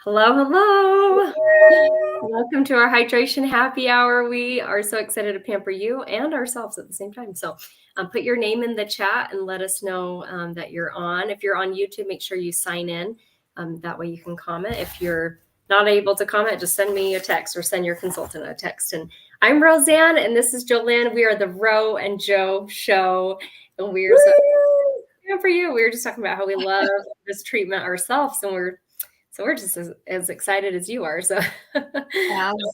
Hello, hello. Welcome to our hydration happy hour. We are so excited to pamper you and ourselves at the same time. So put your name in the chat and let us know that you're on. If you're on YouTube, make sure you sign in. That way you can comment. If you're not able to comment, just send me a text or send your consultant a text. And I'm Roseanne, and this is Jolynn. We are the Ro and Joe show. And we're so for you. We were just talking about how we love this treatment ourselves, and we're just as excited as you are. So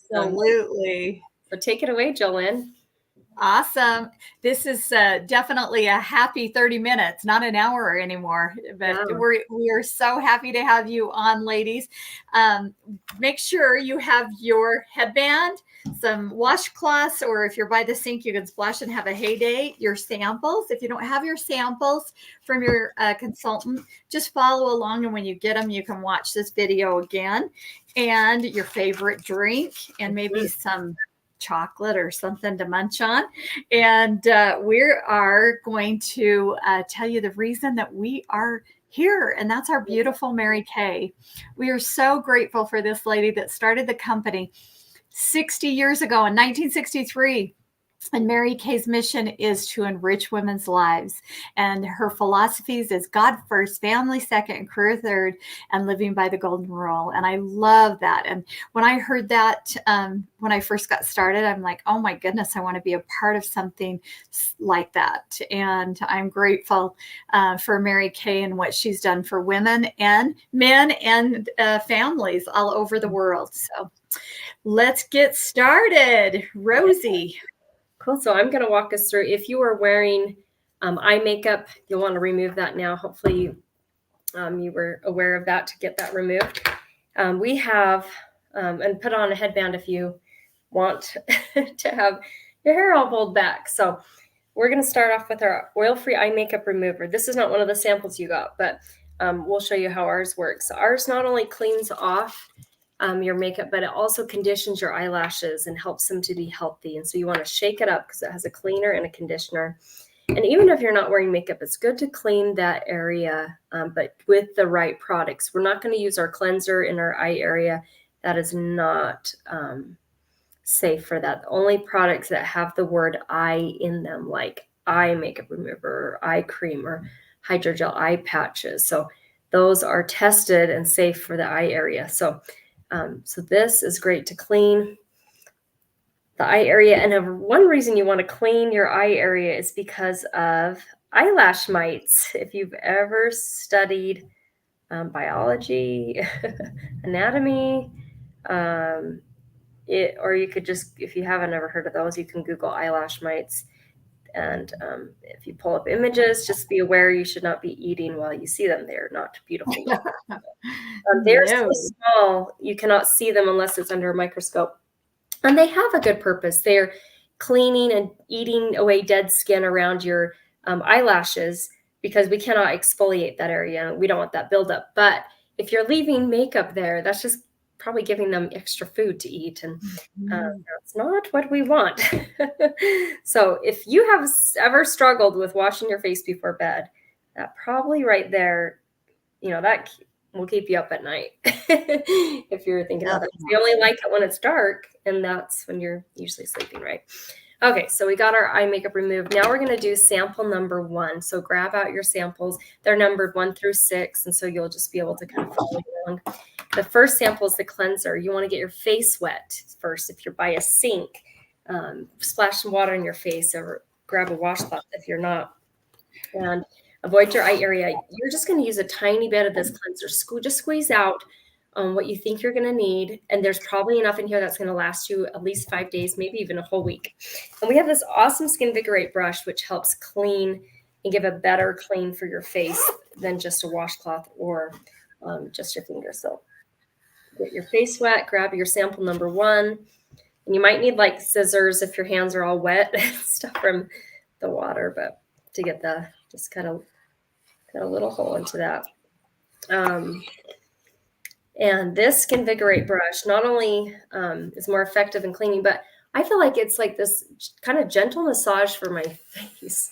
Absolutely. So take it away, Jolynn. Awesome. This is definitely a happy 30 minutes, not an hour anymore. But we are so happy to have you on, ladies. Make sure you have your headband, some washcloths, or if you're by the sink, you can splash and have a heyday. Your samples. If you don't have your samples from your consultant, just follow along. And when you get them, you can watch this video again. And your favorite drink and maybe some chocolate or something to munch on. And we are going to tell you the reason that we are here, and that's our beautiful Mary Kay. We are so grateful for this lady that started the company 60 years ago in 1963. And Mary Kay's mission is to enrich women's lives. And her philosophies is God first, family second, and career third, and living by the golden rule. And I love that. And when I heard that, when I first got started, I'm like, oh my goodness, I want to be a part of something like that. And I'm grateful for Mary Kay and what she's done for women and men and families all over the world. So let's get started. Rosie. Cool. So I'm going to walk us through. If you are wearing eye makeup, you'll want to remove that now. Hopefully you were aware of that to get that removed. We have, and put on a headband if you want to have your hair all pulled back. So we're going to start off with our oil-free eye makeup remover. This is not one of the samples you got, but we'll show you how ours works. So ours not only cleans off your makeup, but it also conditions your eyelashes and helps them to be healthy. And so you want to shake it up because it has a cleaner and a conditioner. And even if you're not wearing makeup, it's good to clean that area, but with the right products. We're not going to use our cleanser in our eye area. That is not safe for that. The only products that have the word eye in them, like eye makeup remover, or eye cream, or hydrogel eye patches. So those are tested and safe for the eye area. So this is great to clean the eye area. And one reason you want to clean your eye area is because of eyelash mites. If you've ever studied biology, anatomy, or you could just, if you haven't ever heard of those, you can Google eyelash mites. And if you pull up images, just be aware you should not be eating while you see them. They're not beautiful. They're so small, you cannot see them unless it's under a microscope. And they have a good purpose. They're cleaning and eating away dead skin around your eyelashes because we cannot exfoliate that area. We don't want that buildup. But if you're leaving makeup there, that's just probably giving them extra food to eat. And that's not what we want. So if you have ever struggled with washing your face before bed, that probably right there, that will keep you up at night if you're thinking about that. You only like it when it's dark, and that's when you're usually sleeping, right? Okay, so we got our eye makeup removed. Now we're going to do sample number 1. So grab out your samples. They're numbered 1 through 6, and so you'll just be able to kind of follow along. The first sample is the cleanser. You want to get your face wet first. If you're by a sink, splash some water in your face, or grab a washcloth if you're not. And avoid your eye area. You're just going to use a tiny bit of this cleanser. Just squeeze out what you think you're going to need. And there's probably enough in here that's going to last you at least 5 days, maybe even a whole week. And we have this awesome Skinvigorate brush, which helps clean and give a better clean for your face than just a washcloth or just your fingers. So get your face wet, grab your sample number 1. And you might need like scissors if your hands are all wet, stuff from the water, but to get just kind of cut a little hole into that. And this Skinvigorate brush not only is more effective in cleaning, but I feel like it's like this kind of gentle massage for my face.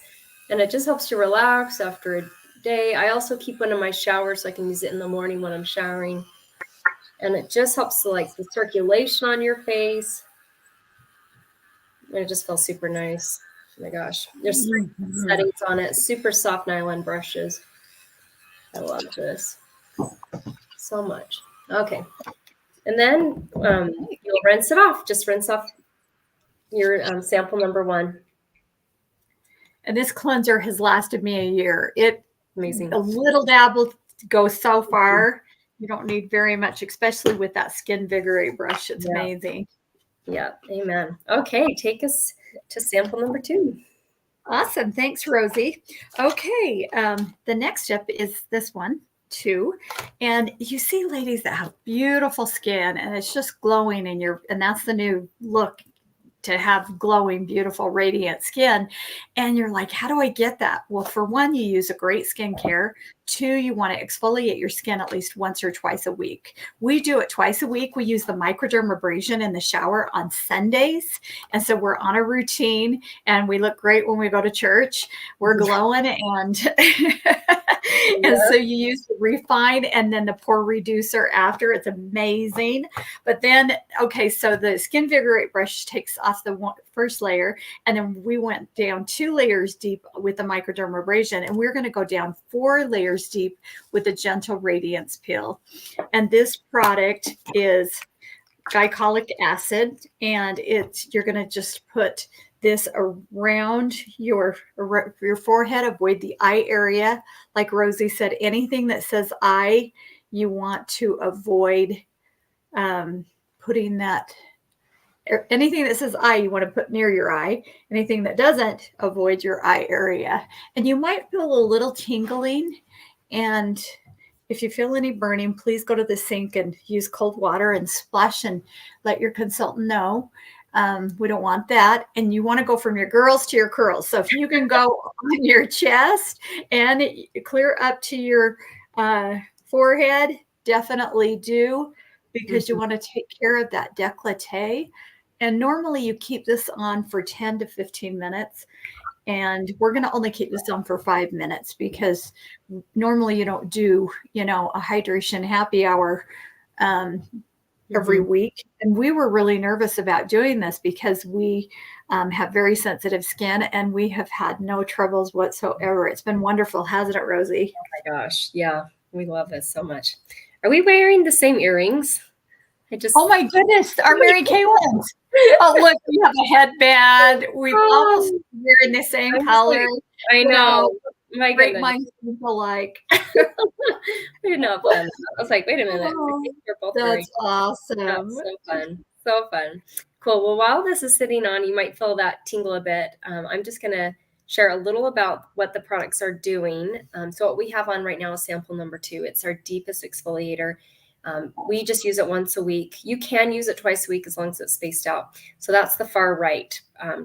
And it just helps you relax after a day. I also keep one in my shower so I can use it in the morning when I'm showering. And it just helps like the circulation on your face. And it just feels super nice. Oh my gosh. There's settings on it. Super soft nylon brushes. I love this so much. Okay. And then you'll rinse it off. Just rinse off your sample number 1. And this cleanser has lasted me a year. Amazing. A little dab will go so far. You don't need very much, especially with that Skin Vigorate brush. It's amazing. Yeah. Amen. Okay. Take us to sample number 2. Awesome. Thanks, Rosie. Okay. The next step is this one, 2. And you see ladies that have beautiful skin and it's just glowing and that's the new look, to have glowing, beautiful, radiant skin. And you're like, how do I get that? Well, for one, you use a great skincare. 2, you want to exfoliate your skin at least once or twice a week. We do it twice a week. We use the microdermabrasion in the shower on Sundays. And so we're on a routine and we look great when we go to church. We're glowing and and so you use the refine and then the pore reducer after. It's amazing. But then, okay, so the Skin Vigorate brush takes off the first layer, and then we went down 2 layers deep with the microdermabrasion, and we're going to go down 4 layers deep with the Gentle Radiance Peel. And this product is glycolic acid, and you're going to just put this around your forehead. Avoid the eye area. Like Rosie said, anything that says eye, you want to avoid putting that. Anything that says eye, you want to put near your eye. Anything that doesn't, avoid your eye area. And you might feel a little tingling. And if you feel any burning, please go to the sink and use cold water and splash and let your consultant know. We don't want that. And you want to go from your girls to your curls. So if you can go on your chest and clear up to your forehead, definitely do, because you want to take care of that décolleté. And normally you keep this on for 10 to 15 minutes. And we're going to only keep this on for 5 minutes because normally you don't do, a hydration happy hour every week. And we were really nervous about doing this because we have very sensitive skin and we have had no troubles whatsoever. It's been wonderful, hasn't it, Rosie? Oh my gosh. Yeah. We love this so much. Are we wearing the same earrings? Oh my goodness, our Mary Kay ones. Oh, look, we have a headband. We're almost wearing the same color. I know. My goodness. Minds alike. We did not plan that. I was like, wait a minute. We're both That's awesome. That's so fun. So fun. Cool. Well, while this is sitting on, you might feel that tingle a bit. I'm just going to share a little about what the products are doing. So what we have on right now is sample number 2. It's our deepest exfoliator. We just use it once a week. You can use it twice a week as long as it's spaced out. So that's the far right,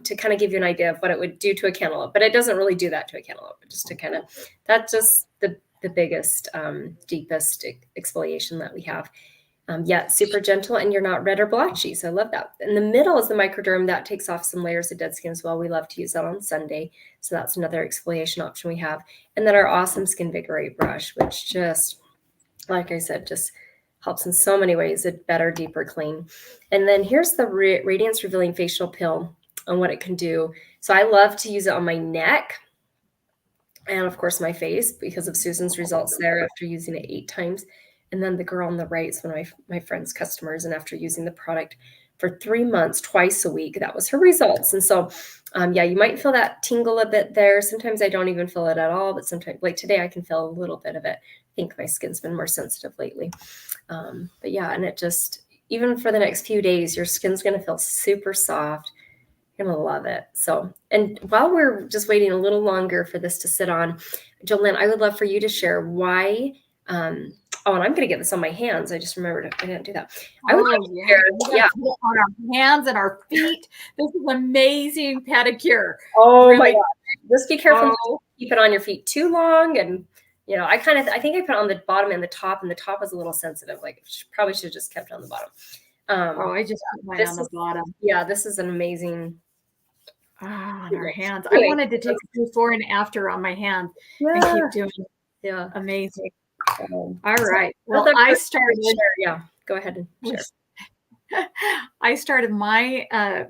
to kind of give you an idea of what it would do to a cantaloupe. But it doesn't really do that to a cantaloupe. Just to kind of, that's just the biggest, deepest exfoliation that we have. Yet super gentle, and you're not red or blotchy. So I love that. In the middle is the microderm that takes off some layers of dead skin as well. We love to use that on Sunday. So that's another exfoliation option we have. And then our awesome Skin Vigorate brush, which just, like I said, just helps in so many ways. A better, deeper clean. And then here's the Radiance Revealing Facial Peel and what it can do. So I love to use it on my neck and, of course, my face because of Susan's results there after using it 8 times. And then the girl on the right is one of my friend's customers. And after using the product for 3 months, twice a week, that was her results. And so, yeah, you might feel that tingle a bit there. Sometimes I don't even feel it at all. But sometimes, like today, I can feel a little bit of it. I think my skin's been more sensitive lately. But yeah, and it just, even for the next few days, your skin's going to feel super soft. You're going to love it. So, and while we're just waiting a little longer for this to sit on, Jolynn, I would love for you to share why, and I'm going to get this on my hands. I just remembered I didn't do that. I would love to share, on our hands and our feet. This is amazing pedicure. Oh really. My God. Just be careful. Don't keep it on your feet too long. And I think I put it on the bottom and the top is a little sensitive. Like probably should have just kept it on the bottom. I just put mine on the bottom. Yeah, this is an amazing. On our hands. I wanted to take a before and after on my hand and keep doing. Yeah, amazing. All right. Well, I started. Yeah, go ahead and share. I started my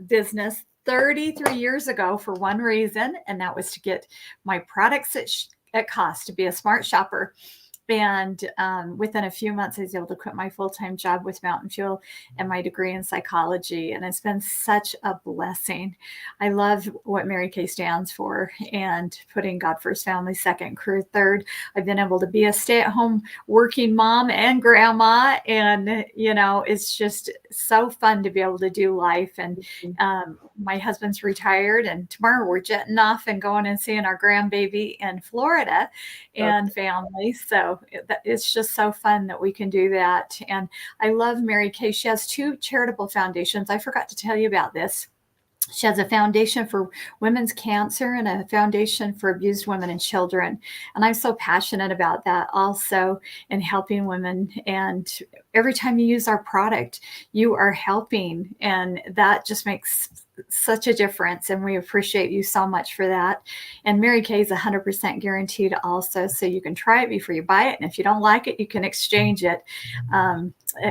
business 33 years ago for one reason, and that was to get my products at cost, to be a smart shopper. And within a few months, I was able to quit my full-time job with Mountain Fuel and my degree in psychology. And it's been such a blessing. I love what Mary Kay stands for, and putting God first, family second, career third. I've been able to be a stay-at-home working mom and grandma. And, you know, it's just so fun to be able to do life. And my husband's retired, and tomorrow we're jetting off and going and seeing our grandbaby in Florida and family. So it's just so fun that we can do that. And I love Mary Kay. She has 2 charitable foundations. I forgot to tell you about this. She has a foundation for women's cancer and a foundation for abused women and children. And I'm so passionate about that also, in helping women. And every time you use our product, you are helping. And that just makes such a difference. And we appreciate you so much for that. And Mary Kay is 100% guaranteed also. So you can try it before you buy it. And if you don't like it, you can exchange it.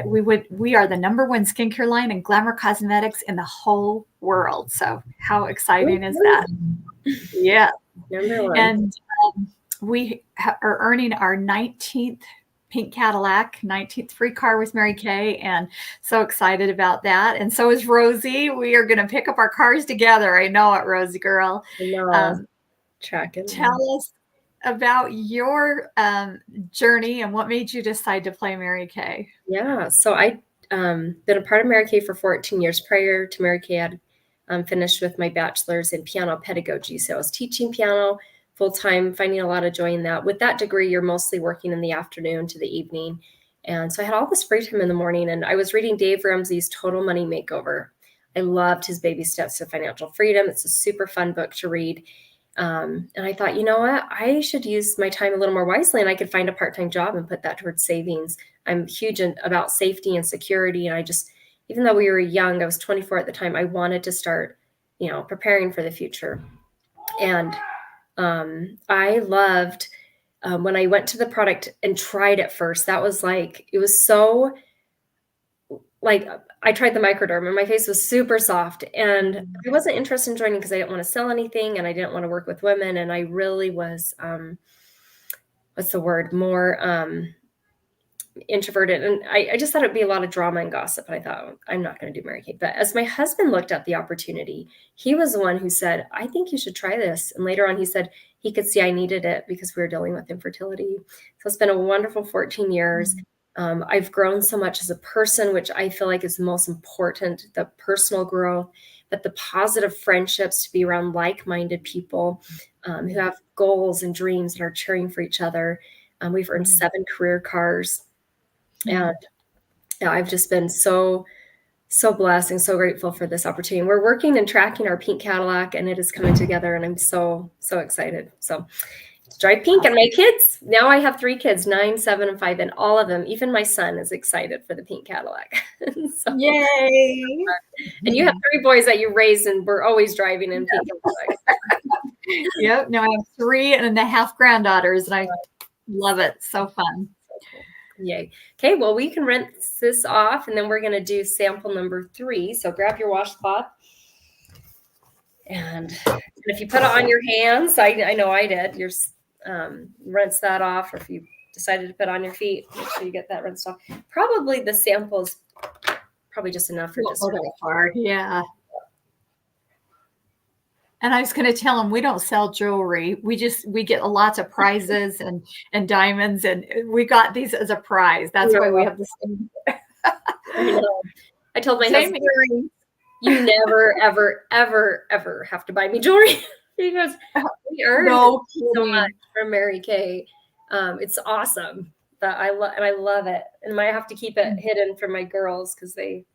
We are the #1 skincare line and glamour cosmetics in the whole world. So how exciting is that? Yeah. And we are earning our 19th pink Cadillac, 19th free car with Mary Kay, and so excited about that. And so is Rosie. We are going to pick up our cars together. I know it, Rosie girl. I know. Tracking. Tell us about your journey and what made you decide to play Mary Kay. Yeah, so I been a part of Mary Kay for 14 years. Prior to Mary Kay, I had finished with my bachelor's in piano pedagogy. So I was teaching piano full-time, finding a lot of joy in that. With that degree, you're mostly working in the afternoon to the evening. And so I had all this free time in the morning, and I was reading Dave Ramsey's Total Money Makeover. I loved his Baby Steps to Financial Freedom. It's a super fun book to read. And I thought, you know what, I should use my time a little more wisely, and I could find a part-time job and put that towards savings. I'm huge about safety and security. And I just, even though we were young, I was 24 at the time, I wanted to start, you know, preparing for the future. And I loved when I went to the product and tried it first. That was like, it was so like, I tried the microderm and my face was super soft, and I wasn't interested in joining because I didn't want to sell anything and I didn't want to work with women. And I really was, what's the word, more introverted. And I just thought it'd be a lot of drama and gossip. And I thought, I'm not going to do Mary Kay. But as my husband looked at the opportunity, he was the one who said, I think you should try this. And later on, he said he could see I needed it because we were dealing with infertility. So it's been a wonderful 14 years. I've grown so much as a person, which I feel like is the most important, the personal growth, but the positive friendships, to be around like-minded people who have goals and dreams and are cheering for each other. We've earned 7 career cars. And I've just been so blessed and so grateful for this opportunity. We're working and tracking our pink Cadillac, and it is coming together, and I'm so excited. So to drive pink. And my kids, now I have 3 kids, 9, 7, and 5, and all of them, even my son, is excited for the pink Cadillac. So, yay! And you have 3 boys that you raised, and we're always driving in pink Cadillac. Yep. Now I have 3.5 granddaughters, and I love it. So fun. Yay. Okay, well, we can rinse this off, and then we're going to do sample number 3. So grab your washcloth. And if you put it on your hands, I know I did, you're rinse that off. Or if you decided to put it on your feet, make sure you get that rinsed off. Probably the sample is probably just enough for just hard. Yeah. And I was going to tell them we don't sell jewelry. We get lots of prizes and diamonds, and we got these as a prize. That's why we have this thing. I told my husband, you never, ever, ever, ever have to buy me jewelry because we earned so much from Mary Kay. It's awesome. But I love it. And I have to keep it hidden from my girls because they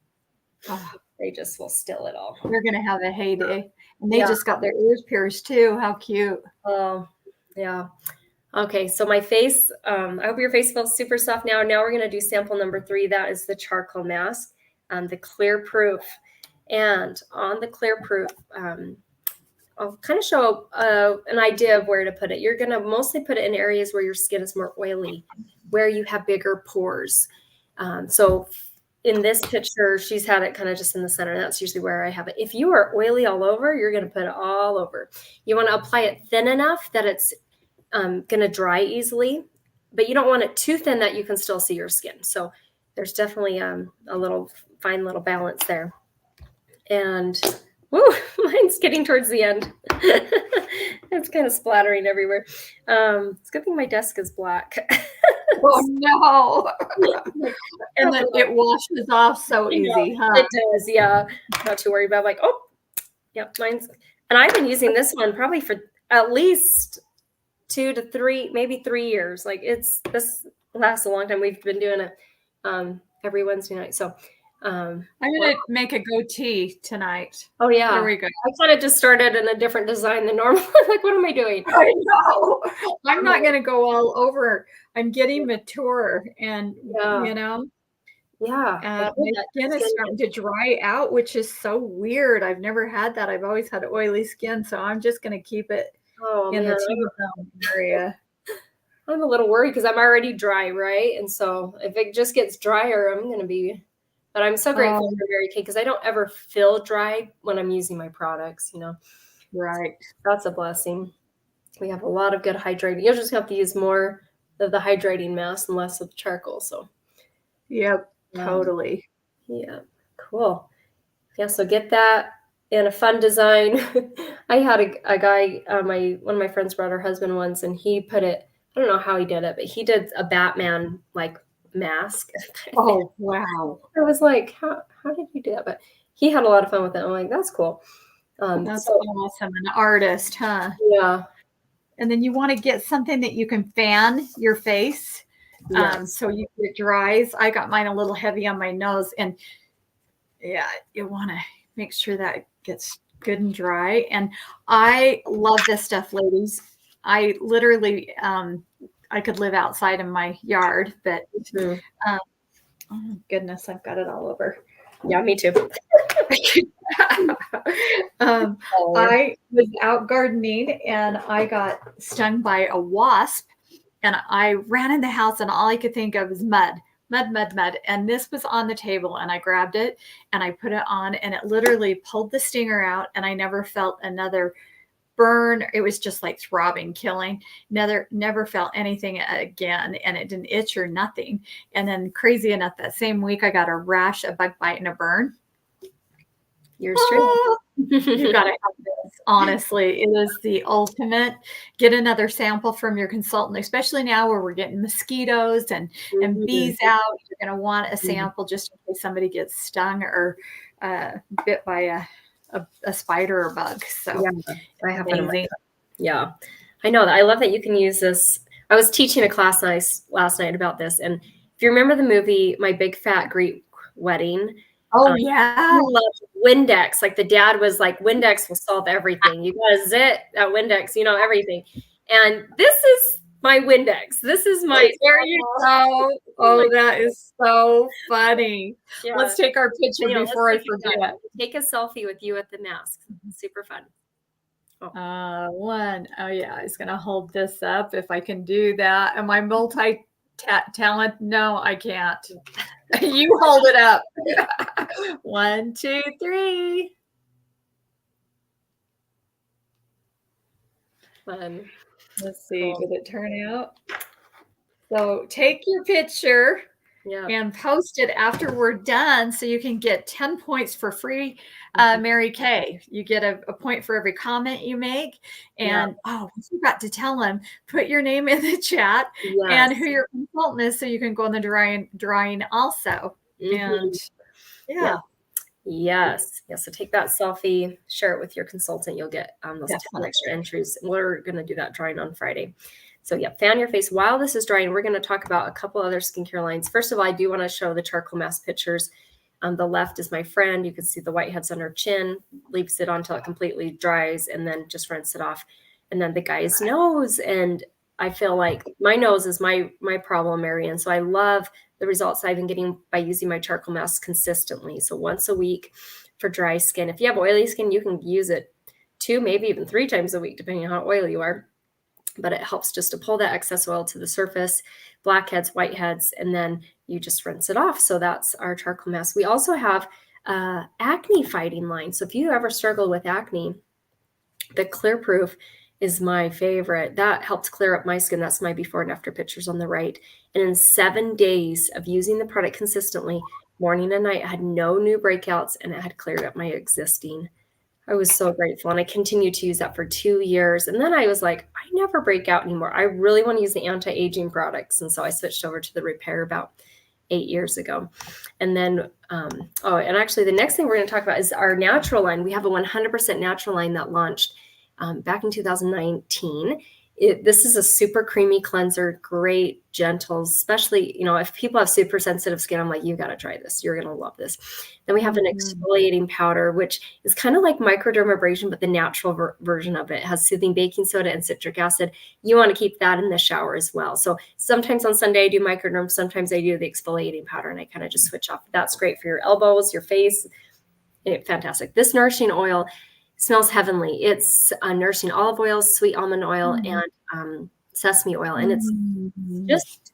just will steal it all. They're going to have a heyday. And they just got their ears pierced too. How cute. Oh, yeah. Okay, so my face, I hope your face feels super soft now. Now we're going to do sample number 3. That is the charcoal mask, the clear proof. And on the clear proof, I'll kind of show an idea of where to put it. You're going to mostly put it in areas where your skin is more oily, where you have bigger pores. So in this picture, she's had it kind of just in the center. That's usually where I have it. If you are oily all over, you're going to put it all over. You want to apply it thin enough that it's going to dry easily, but you don't want it too thin that you can still see your skin. So there's definitely a little fine little balance there. And woo, mine's getting towards the end. It's kind of splattering everywhere. It's a good thing my desk is black. Oh no! And then it washes off so easy, huh? It does, yeah. Not too worried about. Like, oh, yep, mine's. And I've been using this one probably for at least 2 to 3, maybe 3 years. Like this lasts a long time. We've been doing it every Wednesday night. So I'm gonna make a goatee tonight. Oh yeah, there we go. I kind of just started in a different design than normal. Like, what am I doing? I know. I'm not gonna go all over. I'm getting mature, and you know, yeah, my skin is starting to dry out, which is so weird. I've never had that. I've always had oily skin, so I'm just gonna keep it in the T-zone area. I'm a little worried because I'm already dry, right? And so if it just gets drier, I'm gonna be. But I'm so grateful for Mary Kay because I don't ever feel dry when I'm using my products, you know. Right. That's a blessing. We have a lot of good hydrating. You'll just have to use more of the hydrating mask and less of the charcoal. So, yep, totally. Yeah, cool. Yeah, so get that in a fun design. I had a guy, one of my friends brought her husband once, and he put it. I don't know how he did it, but he did a Batman like mask. Oh wow! I was like, how did you do that? But he had a lot of fun with it. I'm like, that's cool. That's awesome. An artist, huh? Yeah. And then you want to get something that you can fan your face, so it dries. I got mine a little heavy on my nose, and yeah, you want to make sure that gets good and dry. And I love this stuff, ladies. I literally, I could live outside in my yard, but oh goodness, I've got it all over. Yeah, me too. I was out gardening and I got stung by a wasp, and I ran in the house and all I could think of was mud. And this was on the table, and I grabbed it and I put it on, and it literally pulled the stinger out, and I never felt another burn. It was just like throbbing, killing. Never felt anything again, and it didn't itch or nothing. And then crazy enough, that same week I got a rash, a bug bite, and a burn. Yours true. You got to have this. Honestly, it is the ultimate. Get another sample from your consultant, especially now where we're getting mosquitoes and bees out. You're going to want a sample just in case somebody gets stung or bit by a spider or bug. So I have amazing. Yeah, I know that. I love that you can use this. I was teaching a class last night about this, and if you remember the movie My Big Fat Greek Wedding. Oh yeah, I love Windex. Like the dad was like, Windex will solve everything. You got to zit at Windex, you know, everything. And this is my Windex. This is my. There you go. Oh, that is so funny. Yeah. Let's take our picture before I forget. Take a selfie with you at the mask. Super fun. One. Oh yeah, I was gonna hold this up if I can do that. Am I multi-talent? No, I can't. You hold it up. 1, 2, 3. Fun. Let's see. Did it turn out? So take your picture and post it after we're done, so you can get 10 points for free. Mary Kay, you get a point for every comment you make. And I forgot to tell them, put your name in the chat and who your consultant is, so you can go in the drawing also. And Yes. So take that selfie, share it with your consultant. You'll get those 10 extra entries. We're going to do that drawing on Friday. So fan your face while this is drying. We're going to talk about a couple other skincare lines. First of all, I do want to show the charcoal mask pictures. The left is my friend. You can see the whiteheads on her chin. Leaves it on until it completely dries, and then just rinse it off. And then the guy's nose. And I feel like my nose is my problem area. And so I love the results I've been getting by using my charcoal mask consistently. So once a week for dry skin. If you have oily skin, you can use it 2, maybe even 3 times a week, depending on how oily you are. But it helps just to pull that excess oil to the surface, blackheads, whiteheads, and then you just rinse it off. So that's our charcoal mask. We also have acne fighting line. So if you ever struggle with acne, the Clear Proof is my favorite. That helps clear up my skin. That's my before and after pictures on the right. And in 7 days of using the product consistently, morning and night, I had no new breakouts, and it had cleared up my existing. I was so grateful. And I continued to use that for 2 years. And then I was like, I never break out anymore. I really want to use the anti-aging products. And so I switched over to the Repair about 8 years ago. And then, and actually the next thing we're going to talk about is our natural line. We have a 100% natural line that launched back in 2019. This is a super creamy cleanser, great, gentle, especially, if people have super sensitive skin, I'm like, you got to try this. You're going to love this. Then we have an exfoliating powder, which is kind of like microdermabrasion, but the natural version of it. It has soothing baking soda and citric acid. You want to keep that in the shower as well. So sometimes on Sunday I do microderm, sometimes I do the exfoliating powder, and I kind of just switch off. That's great for your elbows, your face. Fantastic. This nourishing oil smells heavenly. It's nourishing olive oil, sweet almond oil, and sesame oil. And it's just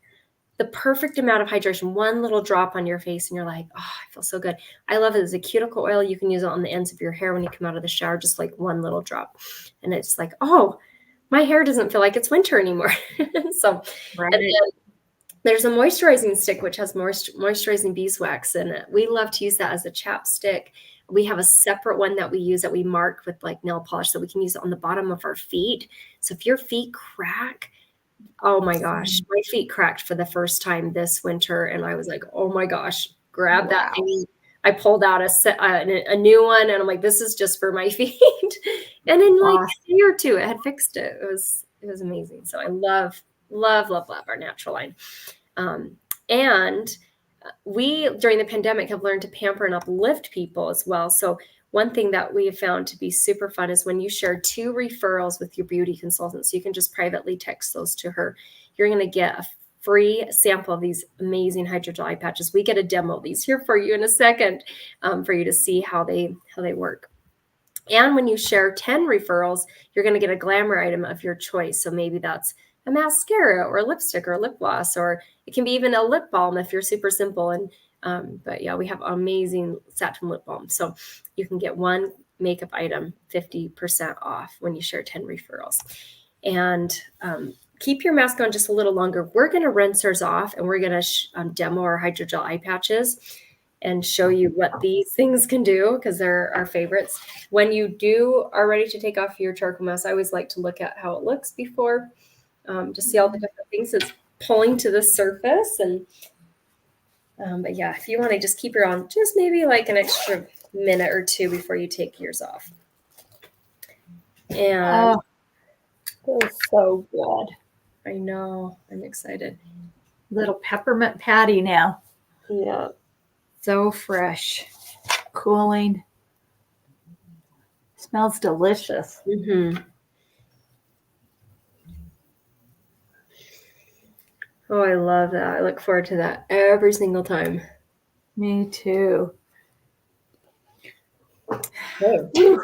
the perfect amount of hydration. One little drop on your face and you're like, oh, I feel so good. I love it as a cuticle oil. You can use it on the ends of your hair when you come out of the shower, just like one little drop. And it's like, oh, my hair doesn't feel like it's winter anymore. So, right. And then there's a moisturizing stick, which has moisturizing beeswax in it. We love to use that as a chapstick. We have a separate one that we use that we mark with like nail polish, so we can use it on the bottom of our feet. So if your feet crack, oh my gosh, my feet cracked for the first time this winter. And I was like, oh my gosh, grab that thing. I pulled out a new one, and I'm like, this is just for my feet. And in like a day or two, it had fixed it. It was amazing. So I love our natural line. And we, during the pandemic, have learned to pamper and uplift people as well. So one thing that we have found to be super fun is when you share 2 referrals with your beauty consultant. So you can just privately text those to her. You're going to get a free sample of these amazing hydrogel eye patches. We get a demo of these here for you in a second, for you to see how they work. And when you share 10 referrals, you're going to get a glamour item of your choice. So maybe that's a mascara or a lipstick or a lip gloss, or it can be even a lip balm if you're super simple. And but yeah, we have amazing satin lip balm. So you can get one makeup item 50% off when you share 10 referrals. And keep your mask on just a little longer. We're going to rinse ours off, and we're going to demo our hydrogel eye patches and show you what these things can do, because they're our favorites. When you are ready to take off your charcoal mask, I always like to look at how it looks before, to see all the different things it's pulling to the surface. And but yeah, if you want to just keep your on just maybe like an extra minute or 2 before you take yours off. And feels so good. I know, I'm excited. Little peppermint patty now. Yeah. So fresh, cooling. Smells delicious. Mm-hmm. Oh, I love that. I look forward to that every single time. Me too. Okay.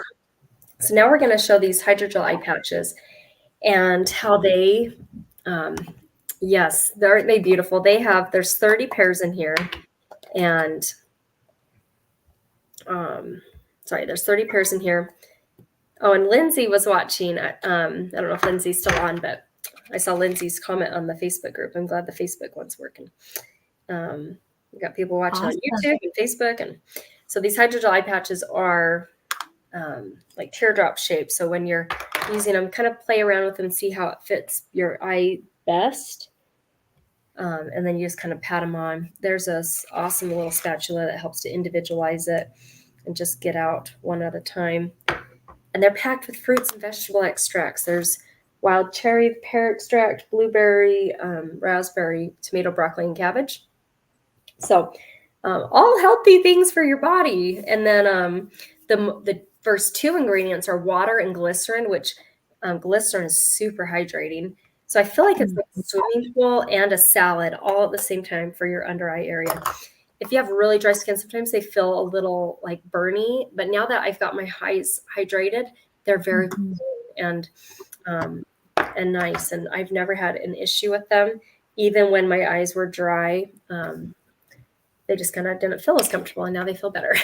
So now we're going to show these hydrogel eye patches and how they, yes, aren't they beautiful? There's 30 pairs in here. And there's 30 pairs in here. Oh, and Lindsay was watching. I don't know if Lindsay's still on, but I saw Lindsay's comment on the Facebook group. I'm glad the Facebook one's working. We got people watching on YouTube and Facebook. And so these hydrogel eye patches are like teardrop shaped. So when you're using them, kind of play around with them, see how it fits your eye best. And then you just kind of pat them on. There's this awesome little spatula that helps to individualize it and just get out one at a time. And they're packed with fruits and vegetable extracts. There's wild cherry, pear extract, blueberry, raspberry, tomato, broccoli, and cabbage. So all healthy things for your body. And then the first 2 ingredients are water and glycerin, which glycerin is super hydrating. So I feel like it's like a swimming pool and a salad all at the same time for your under eye area. If you have really dry skin, sometimes they feel a little like burny, but now that I've got my eyes hydrated, they're very clean and nice. And I've never had an issue with them, even when my eyes were dry. they just kind of didn't feel as comfortable, and now they feel better.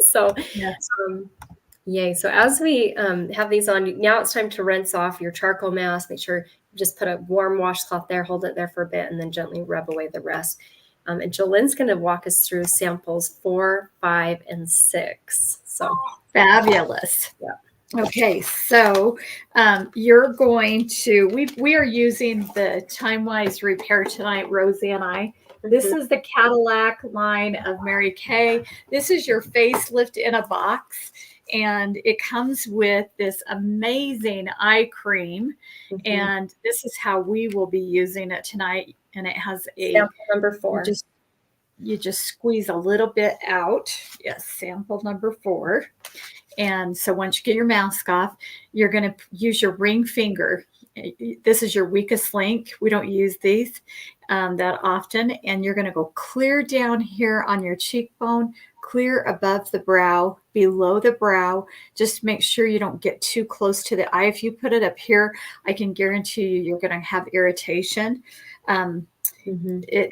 So, Yes. yay. So as we have these on, now it's time to rinse off your charcoal mask. Make sure you just put a warm washcloth there, hold it there for a bit, and then gently rub away the rest. And Jolene's going to walk us through samples 4, 5, and 6. So fabulous. Yeah. Okay, so you're going to, we are using the Time Wise Repair tonight, Rosie and I. This is the Cadillac line of Mary Kay. This is your facelift in a box, and it comes with this amazing eye cream. And this is how we will be using it tonight. And it has a sample number 4. You just squeeze a little bit out. Yes, sample number 4. And so once you get your mask off, you're going to use your ring finger. This is your weakest link. We don't use these that often. And you're going to go clear down here on your cheekbone, clear above the brow, below the brow. Just make sure you don't get too close to the eye. If you put it up here, I can guarantee you're going to have irritation. It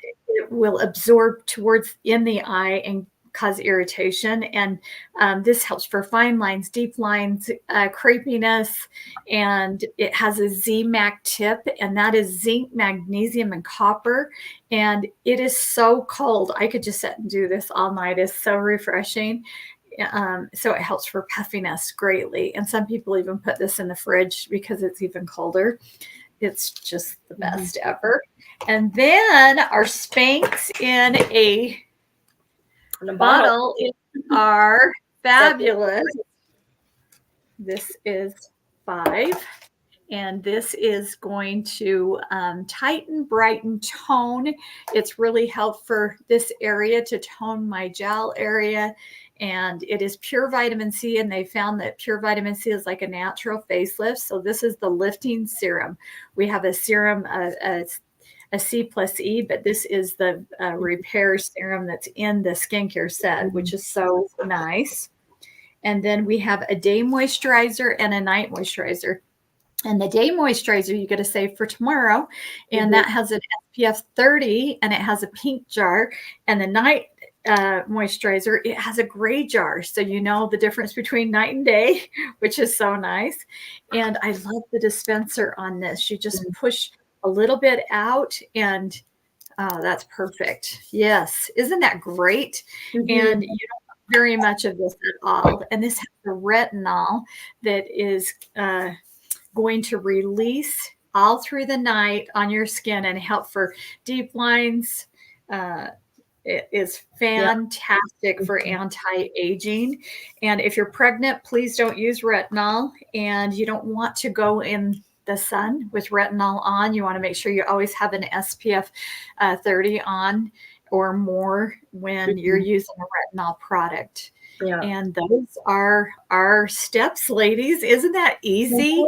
will absorb towards in the eye and cause irritation. And this helps for fine lines, deep lines, crepiness. And it has a ZMAC tip, and that is zinc, magnesium, and copper. And it is so cold. I could just sit and do this all night. It's so refreshing. So it helps for puffiness greatly. And some people even put this in the fridge because it's even colder. It's just the best ever. And then our Spanx in a bottle are fabulous. This is 5. And this is going to tighten, brighten, tone. It's really helped for this area to tone my jowl area. And it is pure vitamin C. And they found that pure vitamin C is like a natural facelift. So this is the lifting serum. We have a serum, a C+E, but this is the repair serum that's in the skincare set, which is so nice. And then we have a day moisturizer and a night moisturizer. And the day moisturizer you got to save for tomorrow. And that has an SPF 30, and it has a pink jar. And the night moisturizer, it has a gray jar. So you know the difference between night and day, which is so nice. And I love the dispenser on this. You just push a little bit out, and that's perfect. Yes. Isn't that great? And you don't want very much of this at all. And this has the retinol that is going to release all through the night on your skin and help for deep lines. It is fantastic for anti-aging. And if you're pregnant, please don't use retinol. And you don't want to go in the sun with retinol on. You want to make sure you always have an SPF 30 on or more when you're using a retinol product. Yeah. And those are our steps, ladies. Isn't that easy?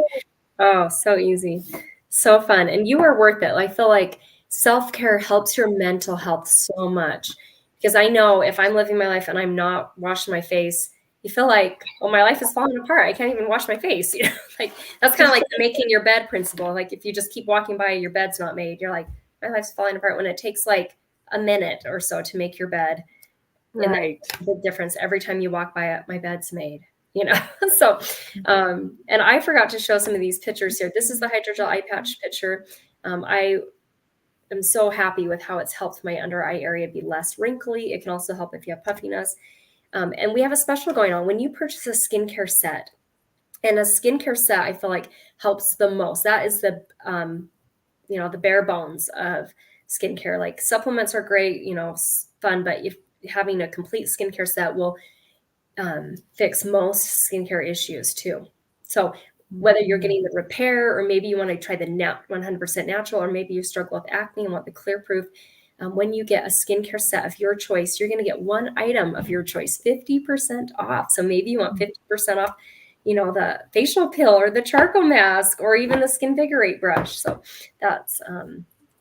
Oh, so easy. So fun. And you are worth it. I feel like self-care helps your mental health so much, because I know if I'm living my life and I'm not washing my face, you feel like, well, my life is falling apart. I can't even wash my face. You know, like that's kind of like the making your bed principle. Like if you just keep walking by, your bed's not made. You're like, my life's falling apart, when it takes like a minute or so to make your bed. Right. And the difference every time you walk by it, my bed's made. You know, so, and I forgot to show some of these pictures here. This is the hydrogel eye patch picture. I am so happy with how it's helped my under eye area be less wrinkly. It can also help if you have puffiness. And we have a special going on when you purchase a skincare set. And a skincare set, I feel like, helps the most. That is the, the bare bones of skincare. Like supplements are great, fun, but if having a complete skincare set will fix most skincare issues too. So whether you're getting the repair, or maybe you want to try the 100% natural, or maybe you struggle with acne and want the clear proof, when you get a skincare set of your choice, you're going to get one item of your choice 50% off. So maybe you want 50% off, the facial pill or the charcoal mask, or even the Skinvigorate brush. So that's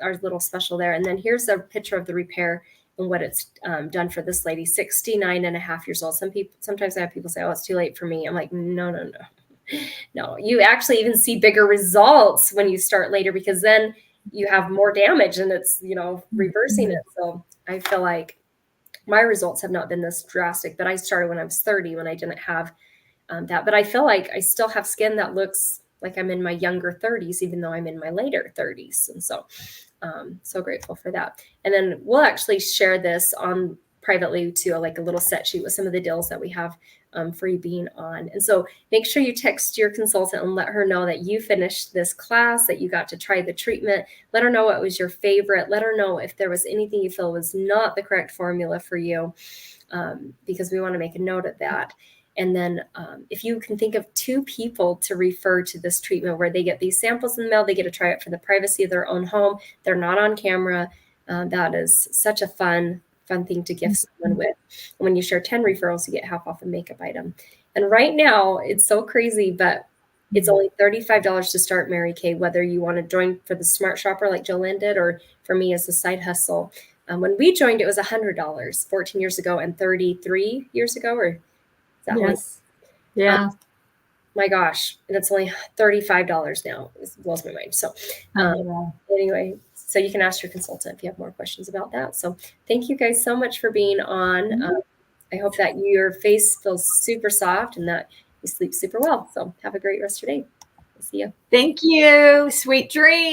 our little special there. And then here's a picture of the repair and what it's done for this lady, 69 and a half years old. Sometimes I have people say, oh, it's too late for me. I'm like, no. You actually even see bigger results when you start later, because then you have more damage and it's, reversing it. So I feel like my results have not been this drastic, but I started when I was 30, when I didn't have that. But I feel like I still have skin that looks like I'm in my younger 30s, even though I'm in my later 30s. And so, so grateful for that. And then we'll actually share this on privately to like a little set sheet with some of the deals that we have for you being on. And so make sure you text your consultant and let her know that you finished this class, that you got to try the treatment. Let her know what was your favorite. Let her know if there was anything you feel was not the correct formula for you, because we want to make a note of that. And then if you can think of 2 people to refer to this treatment where they get these samples in the mail, they get to try it for the privacy of their own home. They're not on camera. That is such a fun thing to gift someone with. And when you share 10 referrals, you get half off a makeup item. And right now, it's so crazy, but it's only $35 to start Mary Kay, whether you want to join for the smart shopper like Jolynn did, or for me as a side hustle. When we joined, it was $100 14 years ago and 33 years ago, or is that yes. Yeah. My gosh, and it's only $35 now. It blows my mind. So anyway, so you can ask your consultant if you have more questions about that. So thank you guys so much for being on. I hope that your face feels super soft and that you sleep super well. So have a great rest of your day. We'll see you. Thank you. Sweet dreams.